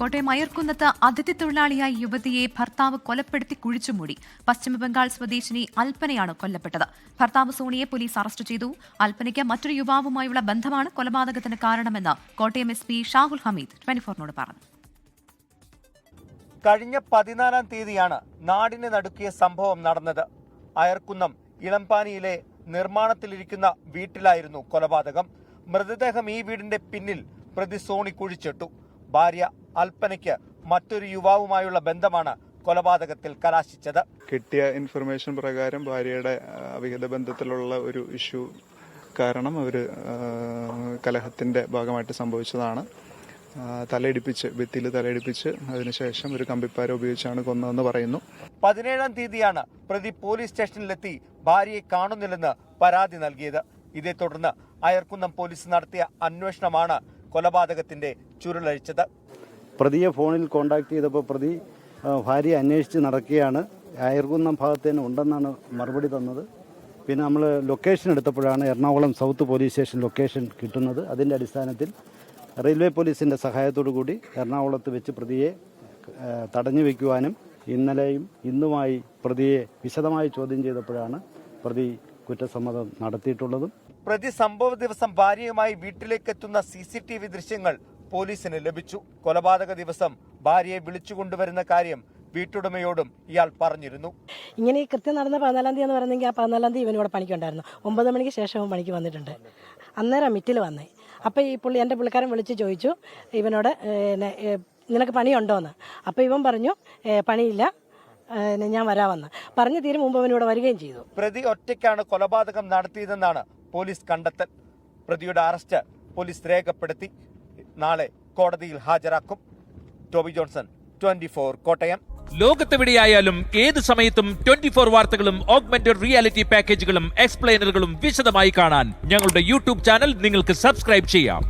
കോട്ടയം അയർക്കുന്നത്ത് അതിഥി തൊഴിലാളിയായ യുവതിയെ ഭർത്താവ് കൊലപ്പെടുത്തി കുഴിച്ചുമൂടി. പശ്ചിമബംഗാൾ സ്വദേശിനി അൽപ്പനയാണ് കൊല്ലപ്പെട്ടത്. ഭർത്താവ് സോണിയെ പോലീസ് അറസ്റ്റ് ചെയ്തു. അൽപ്പനയ്ക്ക് മറ്റൊരു യുവാവുമായുള്ള ബന്ധമാണ് കൊലപാതകത്തിന് കാരണമെന്ന് കോട്ടയം SP ഷാഹുൽ ഹമീദ് 24-നോട് പറഞ്ഞു. കഴിഞ്ഞ 14-ാം തീയതിയാണ് നാടിനെ നടുക്കിയ സംഭവം നടന്നത്. അയർക്കുന്നം ഇളംപാനിയിലെ നിർമ്മാണത്തിലിരിക്കുന്ന വീട്ടിലായിരുന്നു കൊലപാതകം. മൃതദേഹം ഈ വീടിന്റെ പിന്നിൽ പ്രതി സോണി കുഴിച്ചിട്ടു. ഭാര്യ അൽപ്പനയ്ക്ക് മറ്റൊരു യുവാവുമായുള്ള ബന്ധമാണ് കൊലപാതകത്തിൽ കലാശിച്ചത്. കിട്ടിയ ഇൻഫർമേഷൻ പ്രകാരം ഭാര്യയുടെ അവിഹിത ബന്ധത്തിലുള്ള ഒരു ഇഷ്യൂ കാരണം കലഹത്തിന്റെ ഭാഗമായിട്ട് സംഭവിച്ചതാണ്. ഭിത്തിയിൽ തലയിടിപ്പിച്ച് അതിനുശേഷം ഒരു കമ്പിപ്പാര ഉപയോഗിച്ചാണ് കൊന്നതെന്ന് പറയുന്നു. 17-ാം തീയതിയാണ് പ്രതി പോലീസ് സ്റ്റേഷനിലെത്തി ഭാര്യയെ കാണുന്നില്ലെന്ന് പരാതി നൽകിയത്. ഇതേ തുടർന്ന് അയർക്കുന്നം പോലീസ് നടത്തിയ അന്വേഷണമാണ് കൊലപാതകത്തിന്റെ ചുരുളഴിച്ചത്. പ്രതിയെ ഫോണിൽ കോൺടാക്ട് ചെയ്തപ്പോൾ പ്രതി ഭാര്യയെ അന്വേഷിച്ച് നടക്കുകയാണ്. അയർക്കുന്നം ഭാഗത്ത് തന്നെ ഉണ്ടെന്നാണ് മറുപടി തന്നത്. പിന്നെ നമ്മൾ ലൊക്കേഷൻ എടുത്തപ്പോഴാണ് Ernakulam south police station location കിട്ടുന്നത്. അതിൻ്റെ അടിസ്ഥാനത്തിൽ റെയിൽവേ പോലീസിൻ്റെ സഹായത്തോടു കൂടി എറണാകുളത്ത് വെച്ച് പ്രതിയെ തടഞ്ഞു വയ്ക്കുവാനും ഇന്നലെയും ഇന്നുമായി പ്രതിയെ വിശദമായി ചോദ്യം ചെയ്തപ്പോഴാണ് പ്രതി കുറ്റസമ്മതം നടത്തിയിട്ടുള്ളതും. പ്രതി സംഭവ ദിവസം ഭാര്യയുമായി വീട്ടിലേക്കെത്തുന്ന CCTV ദൃശ്യങ്ങൾ പോലീസിന് ലഭിച്ചു. കൊലപാതക ദിവസം ഭാര്യയെ വിളിച്ചുകൊണ്ടുവരുന്ന കാര്യം വീട്ടുടമയോടും ഇയാൾ പറഞ്ഞിരുന്നു. ഇങ്ങനെ ഈ കൃത്യം നടന്ന 14-ാം തീയതി എന്ന് പറയുന്നെങ്കിൽ ആ 14-ാം തീയതി ഇവനിവിടെ പണിക്കുണ്ടായിരുന്നു. 9 മണിക്ക് ശേഷം പണിക്ക് വന്നിട്ടുണ്ട്. അന്നേരം മിറ്റിൽ വന്നേ. അപ്പോൾ ഈ എൻ്റെ പുള്ളിക്കാരൻ വിളിച്ച് ചോദിച്ചു ഇവനോട് നിനക്ക് പണിയുണ്ടോയെന്ന്. അപ്പോൾ ഇവൻ പറഞ്ഞു പണിയില്ല, ഞാൻ വരാമെന്ന് പറഞ്ഞു തീരും മുമ്പ് അവനിവിടെ വരികയും ചെയ്തു. പ്രതി ഒറ്റയ്ക്കാണ് കൊലപാതകം നടത്തിയതെന്നാണ് പോലീസ് കണ്ടെത്തൽ. പ്രതിയുടെ അറസ്റ്റ് പോലീസ് രേഖപ്പെടുത്തി. നാളെ കോടതിയിൽ ഹാജരാക്കും. Toby Johnson, 24 Kottayam. ലോകത്തെവിടെയായാലും ഏത് സമയത്തും 24 വാർത്തകളും ഓഗ്മെന്റഡ് റിയാലിറ്റി പാക്കേജുകളും എക്സ്പ്ലെയിനറുകളും വിശദമായി കാണാൻ ഞങ്ങളുടെ YouTube ചാനൽ നിങ്ങൾക്ക് സബ്സ്ക്രൈബ് ചെയ്യാം.